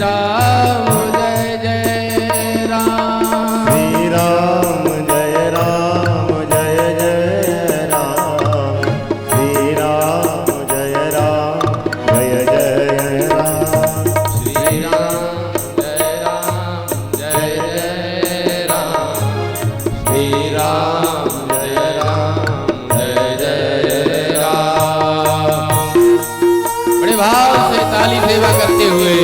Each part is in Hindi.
राम जय जय राम। श्री राम जय जय राम। श्री राम जय जय राम। श्री राम जय जय राम। श्री राम जय जय राम। बड़े भाव से ताली सेवा करते हुए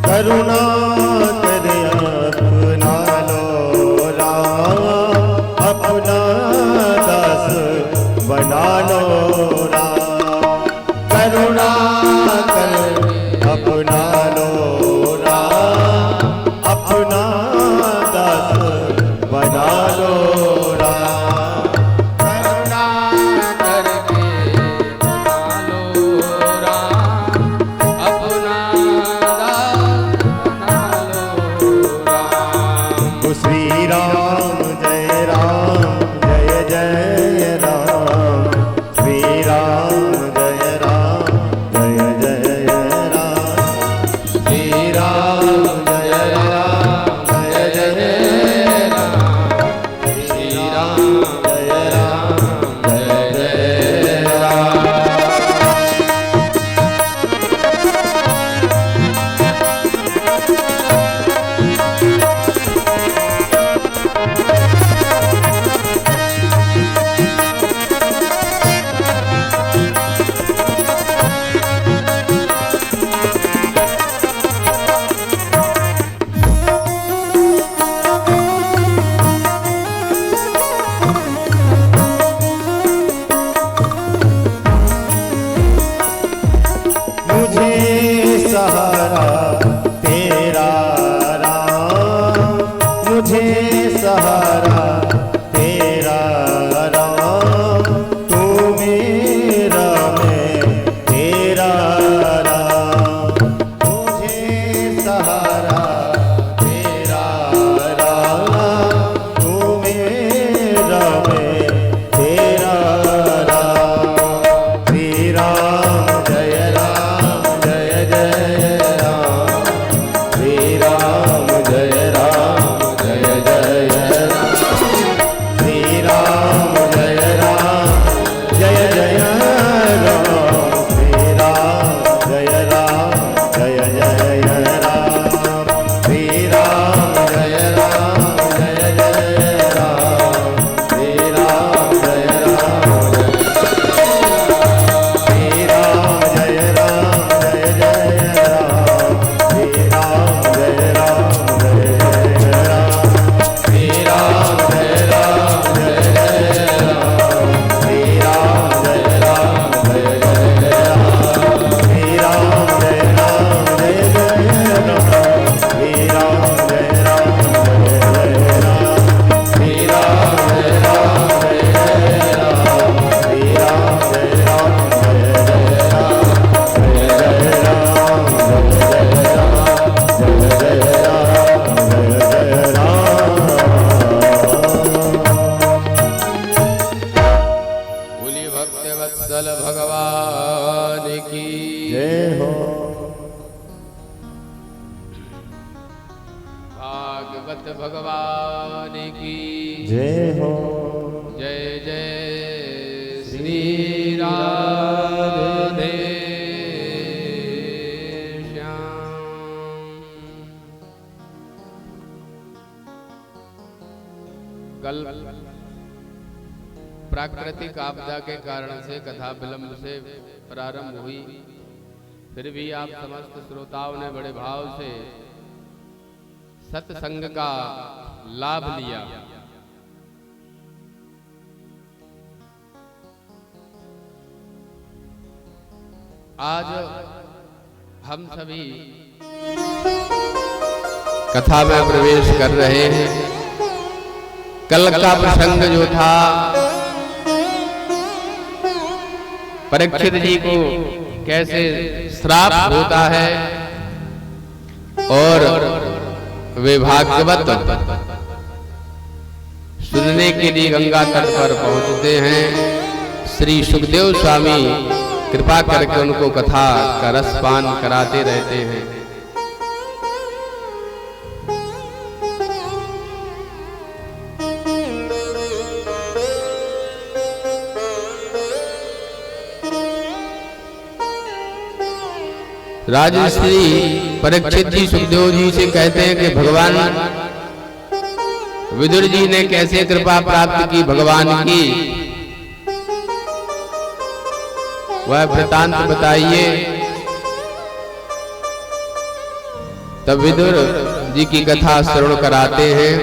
करुणा करे अपना लो राम, अपना दास बना लो राम। करुणा करे अपना लो राम, अपना दास बना लो राम। करुणा करके बना लो राम, अपना दास बना लो राम। श्री राम जय जय राम। श्री राम जय जय राम। श्री राम जय जय राम। श्री राम जय जय राम। मुझे सहारा तेरा राम, मुझे सहारा तेरा राम। तू मेरा मैं तेरा राम। मुझे सहारा तेरा राम, तू मेरा मैं तेरा राम। श्री राम जय जय राम। श्री राम जय जय राम। श्री राम जय जय राम। श्री राम जय जय राम। श्री राम जय जय राम। श्री राम जय श्री राम जय जय राम। श्री राम जय जय राम। श्री राम जय जय राम। श्री राम जय जय राम। श्री राम जय जय राम। श्री राम जय जय राम। श्री राम जय राम। श्री राम जय बोलिए भक्त वत्सल भगवान की जय हो। भागवत भगवान की जय हो। जय जय श्री राधे श्याम। कल प्राकृतिक आपदा के कारण से कथा विलंब से प्रारंभ हुई, फिर भी आप समस्त श्रोताओं ने बड़े भाव से सत्संग का लाभ लिया। आज हम सभी कथा में प्रवेश कर रहे हैं। कल का प्रसंग जो था, परीक्षित जी को कैसे श्राप होता है और वे भागवत सुनने के लिए गंगा तट पर पहुंचते हैं। श्री सुखदेव स्वामी कृपा करके उनको कथा का रसपान कराते रहते हैं। राजश्री परीक्षित जी सुखदेव जी से कहते हैं कि भगवान विदुर जी ने कैसे कृपा प्राप्त की भगवान की, वह वृतांत बताइए। तब विदुर जी की कथा श्रवण कराते हैं।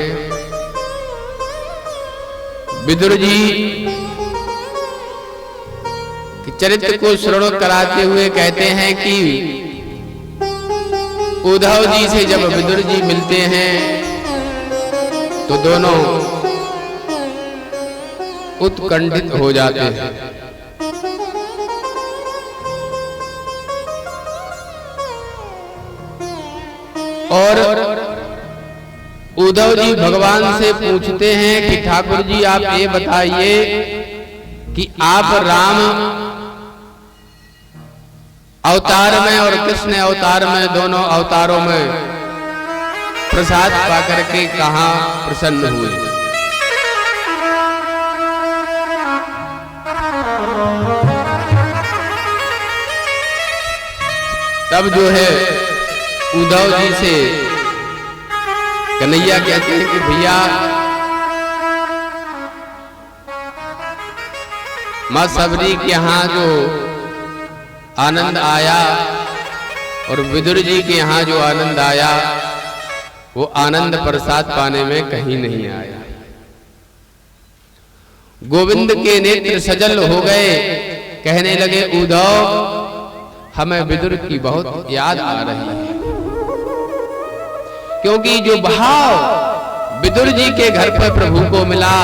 विदुर जी के चरित्र को श्रवण कराते हुए कहते हैं कि उद्धव जी से जब विदुर जी मिलते हैं तो दोनों उत्कंठित हो जाते हैं। और उद्धव जी भगवान से पूछते हैं कि ठाकुर जी आप ये बताइए कि आप राम अवतार में और कृष्ण अवतार में, दोनों अवतारों में प्रसाद पाकर के कहां प्रसन्न हुए। तब जो है उद्धव जी से कन्हैया कहते हैं कि भैया मां सबरी के यहां जो आनंद आया और विदुर जी के यहां जो आनंद आया, वो आनंद प्रसाद पाने में कहीं नहीं आया। गोविंद के नेत्र सजल हो गए, कहने लगे उद्धव हमें विदुर की बहुत याद आ रही है, क्योंकि जो भाव विदुर जी के घर पर प्रभु को मिला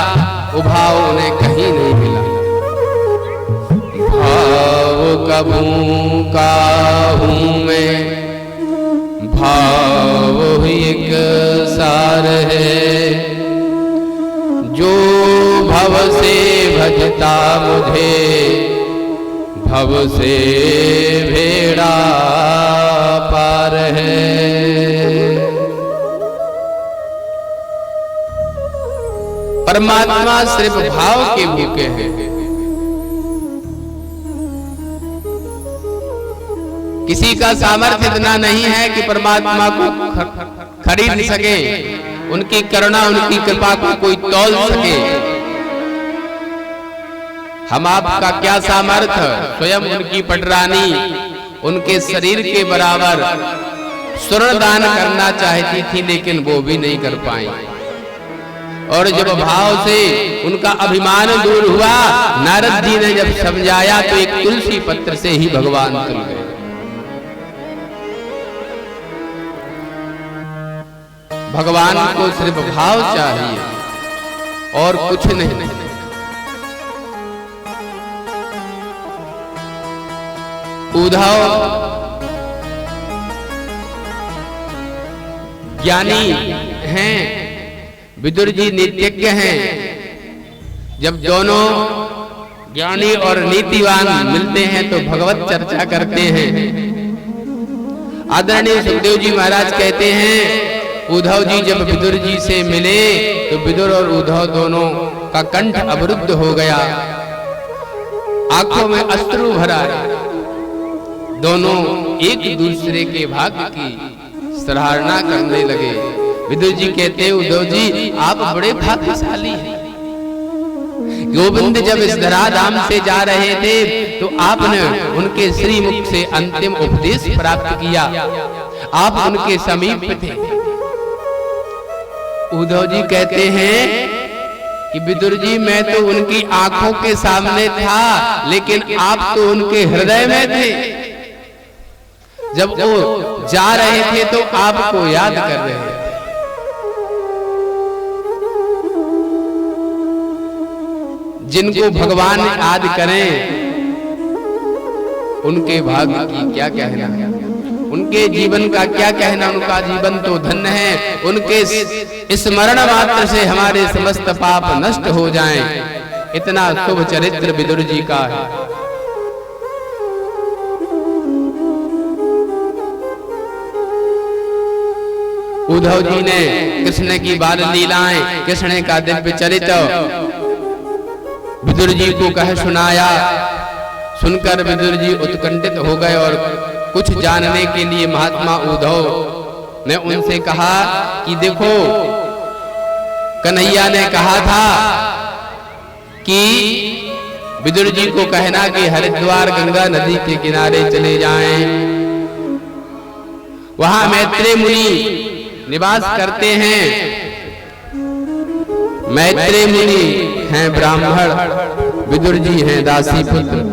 वो भाव उन्हें कहीं नहीं मिला। भाव कबू का हूं मैं, भाव एक सार है, जो भव से भजता मुझे, भव से भेड़ा पार है। परमात्मा सिर्फ भाव के भूखे हैं। किसी का सामर्थ्य इतना नहीं है कि परमात्मा को खरीद सके, उनकी करुणा उनकी कृपा को कोई तौल सके। हम आपका क्या सामर्थ्य, स्वयं उनकी पटरानी उनके शरीर के बराबर स्वर्ण दान करना चाहती थी, लेकिन वो भी नहीं कर पाई। और जब भाव से उनका अभिमान दूर हुआ, नारद जी ने जब समझाया तो एक तुलसी पत्र से ही भगवान तुल गए। भगवान को सिर्फ भाव चाहिए और कुछ नहीं। उद्धव ज्ञानी हैं, विदुर जी नीतिज्ञ हैं। जब दोनों ज्ञानी और नीतिवान मिलते हैं तो भगवत चर्चा करते हैं। आदरणीय सुखदेव जी महाराज कहते हैं उद्धव जी जब विदुर जी से मिले तो विदुर और उद्धव दोनों का कंठ अवरुद्ध हो गया, आंखों में अश्रु भरा। दोनों एक दूसरे के भाग्य की सराहना करने लगे। विदुर जी कहते उद्धव जी आप बड़े भाग्यशाली हैं। गोविंद जब इस धराधाम से जा रहे थे तो आपने उनके श्रीमुख से अंतिम उपदेश प्राप्त किया, आप उनके समीप थे। उद्धव जी कहते हैं कि विदुर जी मैं तो उनकी आंखों के सामने था, लेकिन आप तो उनके हृदय में थे। जब वो जा रहे थे तो आपको याद कर रहे थे। जिनको भगवान याद करें उनके भाग्य की क्या कहना, उनके जीवन का क्या कहना। उनका जीवन तो धन्य है, उनके स्मरण मात्र से हमारे समस्त पाप नष्ट हो जाएं। इतना शुभ चरित्र विदुर जी का है। उद्धव जी ने कृष्ण की बाल लीलाएं, कृष्ण का दिव्य चरित्र विदुर जी को कह सुनाया। सुनकर विदुर जी उत्कंठित हो गए और कुछ जानने के लिए महात्मा उद्धव ने उनसे कहा कि देखो, कन्हैया ने कहा था कि विदुर जी को कहना कि हरिद्वार गंगा नदी के किनारे चले जाएं, वहां मैत्रेय मुनि निवास करते हैं। मैत्रेय मुनि हैं ब्राह्मण, विदुर जी हैं दासी पुत्र।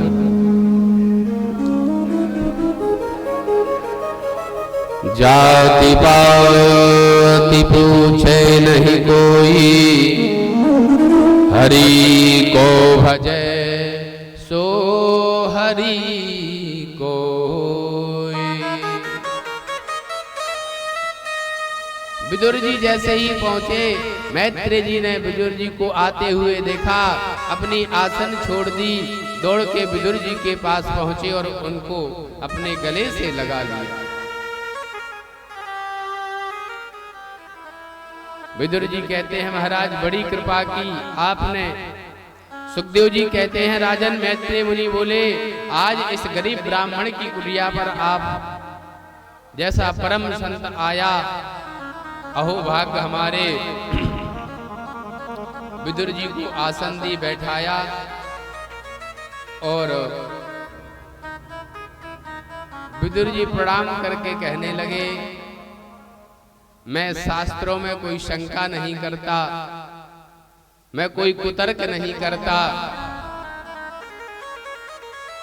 जाति पाति पूछे नहीं कोई, हरि को भजे सो हरि कोई। विदुर जी जैसे ही पहुंचे, मैत्रेय जी ने विदुर जी को आते हुए देखा, अपनी आसन छोड़ दी, दौड़ के विदुर जी के पास पहुंचे और उनको अपने गले से लगा लिया। विदुर जी कहते हैं, महाराज बड़ी कृपा की आपने। सुखदेव जी कहते हैं, राजन मैत्रेय मुनि बोले, आज इस गरीब ब्राह्मण की कुटिया पर आप जैसा परम संत आया, अहो भाग्य हमारे। विदुर जी को आसन दी, बैठाया और विदुर जी प्रणाम करके कहने लगे, मैं शास्त्रों में कोई शंका नहीं करता, मैं कोई कुतर्क नहीं करता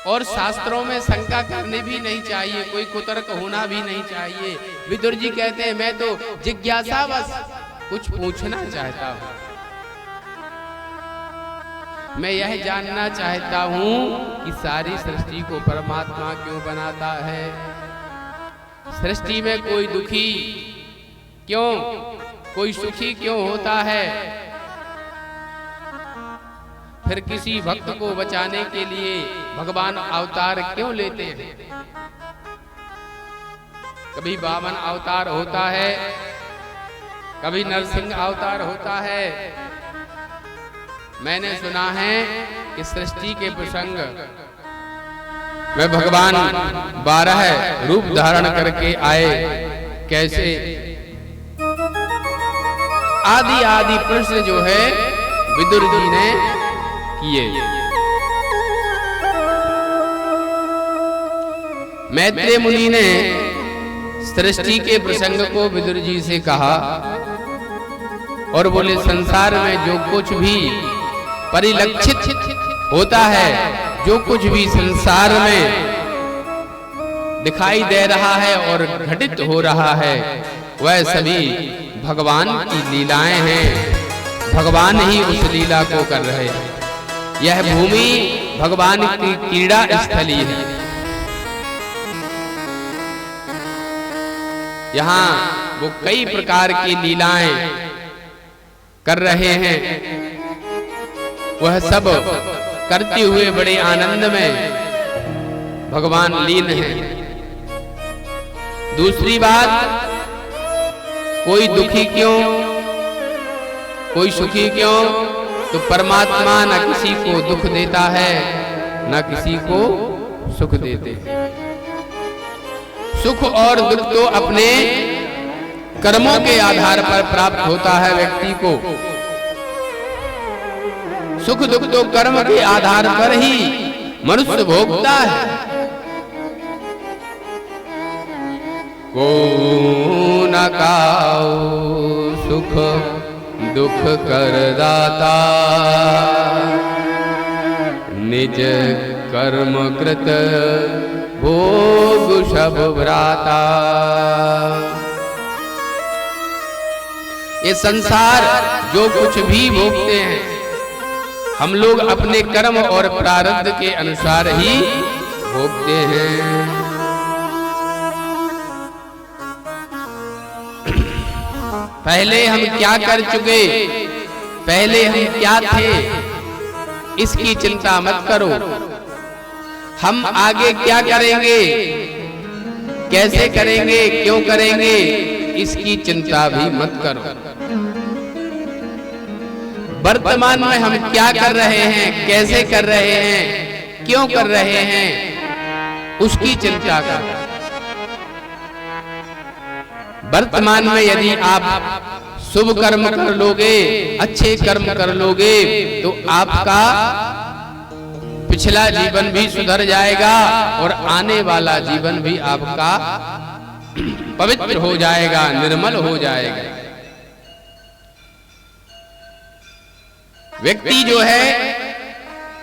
और शास्त्रों में शंका करनी भी नहीं चाहिए, कोई कुतर्क होना भी नहीं चाहिए। विदुर जी कहते हैं, मैं तो जिज्ञासा बस कुछ पूछना चाहता हूं। मैं यह जानना चाहता हूं कि सारी सृष्टि को परमात्मा क्यों बनाता है? सृष्टि में कोई दुखी क्यों, कोई सुखी क्यों होता है? फिर किसी भक्त को बचाने के लिए भगवान अवतार क्यों लेते हैं? कभी वामन अवतार होता है, कभी नरसिंह अवतार होता है। मैंने सुना है कि सृष्टि के प्रसंग में भगवान 12 रूप धारण करके आए। कैसे? आदि आदि प्रश्न जो है विदुर जी ने किए। मैत्रेय मुनि ने सृष्टि के प्रसंग को विदुर जी से कहा और बोले, संसार में जो कुछ भी परिलक्षित होता है, जो कुछ भी संसार में दिखाई दे रहा है और घटित हो रहा है, वह सभी भगवान की लीलाएं हैं। भगवान ही उस लीला को कर रहे हैं। यह भूमि भगवान की क्रीड़ा स्थली है। यहाँ वो कई प्रकार की लीलाएं कर रहे हैं। वह सब करते हुए बड़े आनंद में भगवान लीन हैं। दूसरी बात, कोई दुखी क्यों, कोई सुखी क्यों? तो परमात्मा न किसी को दुख देता है, न किसी को सुख देते हैं। सुख और दुख तो अपने कर्मों के आधार पर प्राप्त होता है व्यक्ति को। सुख दुख तो कर्म के आधार पर ही मनुष्य भोगता है। को न काऊ सुख दुख कर दाता, निज कर्म कृत भोग सब भ्राता। ये संसार जो कुछ भी भोगते हैं हम लोग अपने कर्म और प्रारब्ध के अनुसार ही भोगते हैं। पहले हम क्या कर चुके, पहले हम क्या थे, इसकी चिंता मत करो। हम आगे क्या करेंगे, कैसे करेंगे, क्यों करेंगे, इसकी चिंता भी मत करो। वर्तमान में हम क्या कर रहे हैं, कैसे कर रहे हैं, क्यों कर रहे हैं, उसकी चिंता करो। वर्तमान में यदि आप शुभ कर्म कर लोगे, अच्छे कर्म कर लोगे, तो आपका पिछला जीवन भी सुधर जाएगा और आने वाला जीवन भी आपका पवित्र हो जाएगा, निर्मल हो जाएगा। व्यक्ति जो है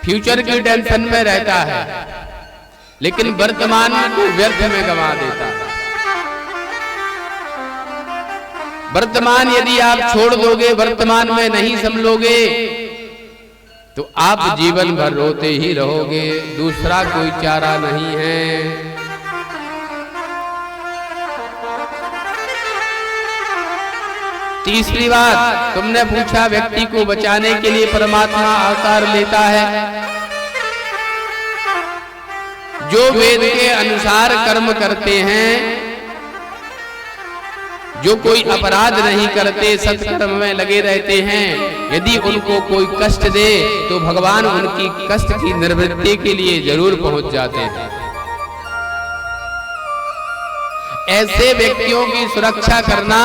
फ्यूचर की टेंशन में रहता है, लेकिन वर्तमान को व्यर्थ में गंवा देता है। वर्तमान यदि आप छोड़ दोगे, वर्तमान में नहीं संभलोगे, तो आप जीवन भर रोते ही रहोगे, दूसरा कोई चारा नहीं है। तीसरी बात, तुमने पूछा व्यक्ति को बचाने के लिए परमात्मा अवतार लेता है। जो वेद के अनुसार कर्म करते हैं, जो कोई अपराध नहीं करते, सत्कर्म में लगे रहते हैं, यदि उनको कोई कष्ट दे तो भगवान उनकी कष्ट की निवृत्ति के लिए जरूर पहुंच जाते हैं। ऐसे व्यक्तियों की सुरक्षा करना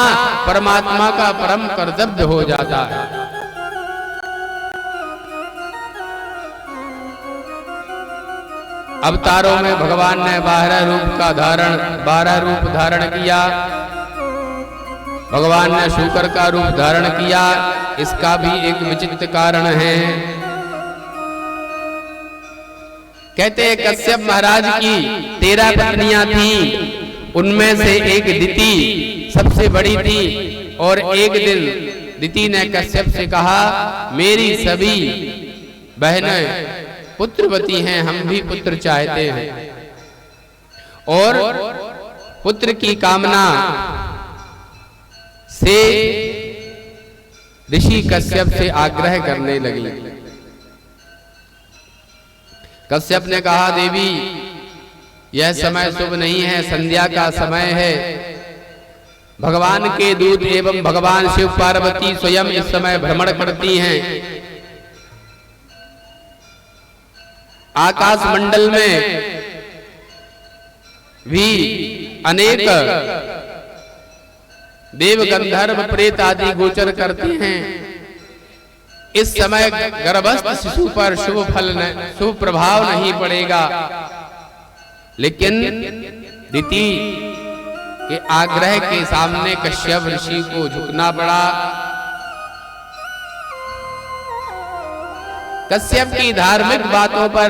परमात्मा का परम कर्तव्य हो जाता है। अवतारों में भगवान ने 12 रूप धारण किया। भगवान ने शूकर का रूप धारण किया, इसका भी एक विचित्र कारण है। कहते हैं कश्यप महाराज की 13 पत्नियां थीं, उनमें से एक दिति सबसे बड़ी थी। और एक दिन दिति ने कश्यप से कहा, मेरी सभी बहनें पुत्रवती हैं, हम भी पुत्र चाहते हैं। और पुत्र की कामना से ऋषि कश्यप से आग्रह करने लगी। कश्यप ने कहा, देवी यह समय शुभ नहीं है, संध्या का समय है। भगवान के दूत एवं भगवान शिव पार्वती स्वयं इस समय भ्रमण करती हैं। आकाश मंडल में भी अनेक देव गंधर्व प्रेत आदि गोचर करते हैं। इस समय गर्भस्थ शिशु पर शुभ प्रभाव नहीं पड़ेगा। लेकिन दिति के आग्रह के सामने कश्यप ऋषि को झुकना पड़ा। कश्यप की धार्मिक बातों पर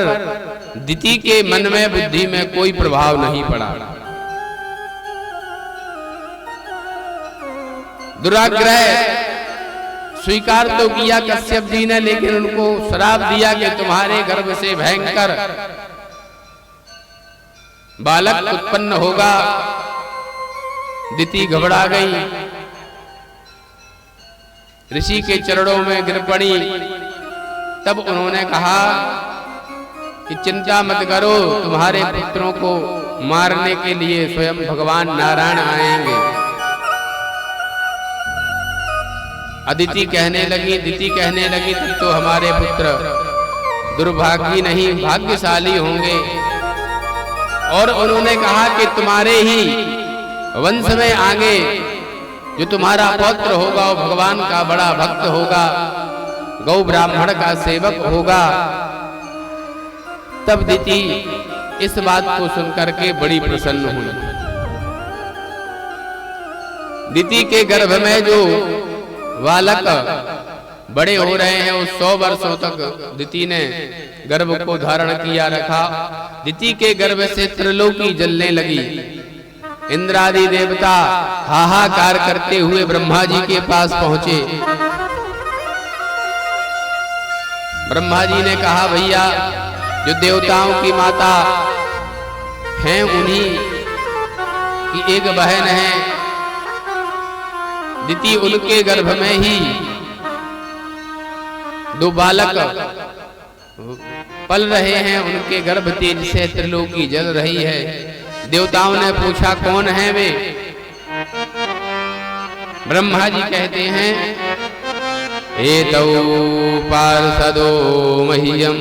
दिति के मन में, बुद्धि में कोई प्रभाव नहीं पड़ा। दुराग्रह स्वीकार तो किया कश्यप जी ने, लेकिन उनको श्राप दिया कि तुम्हारे गर्भ से भयंकर बालक उत्पन्न होगा। दिति घबरा गई, ऋषि के चरणों में गिर पड़ी। तब उन्होंने कहा कि चिंता मत करो, तुम्हारे पुत्रों को मारने के लिए स्वयं भगवान नारायण आएंगे। दिति कहने लगी तब तो हमारे पुत्र दुर्भाग्य नहीं भाग्यशाली होंगे। और उन्होंने कहा कि तुम्हारे ही वंश में आगे जो तुम्हारा पौत्र होगा वो भगवान का बड़ा भक्त होगा, गौ ब्राह्मण का सेवक होगा। तब दिति इस बात को सुनकर के बड़ी प्रसन्न हुई। दिति के गर्भ में जो बालक बड़े हो रहे हैं। उस 100 वर्षों तक दिति ने गर्भ को धारण किया रखा। दिति के गर्भ से त्रिलोकी जलने लगी। इंद्रादि देवता हाहाकार करते हुए ब्रह्मा जी के पास पहुंचे। ब्रह्मा जी ने कहा, भैया जो देवताओं की माता हैं उन्हीं की एक बहन है दिति, उनके गर्भ में ही 2 बालक पल रहे हैं। उनके गर्भ तेज से त्रिलोकी जल रही है। देवताओं ने पूछा, कौन है वे? ब्रह्मा जी कहते हैं, एतौ पार्षदो मह्यम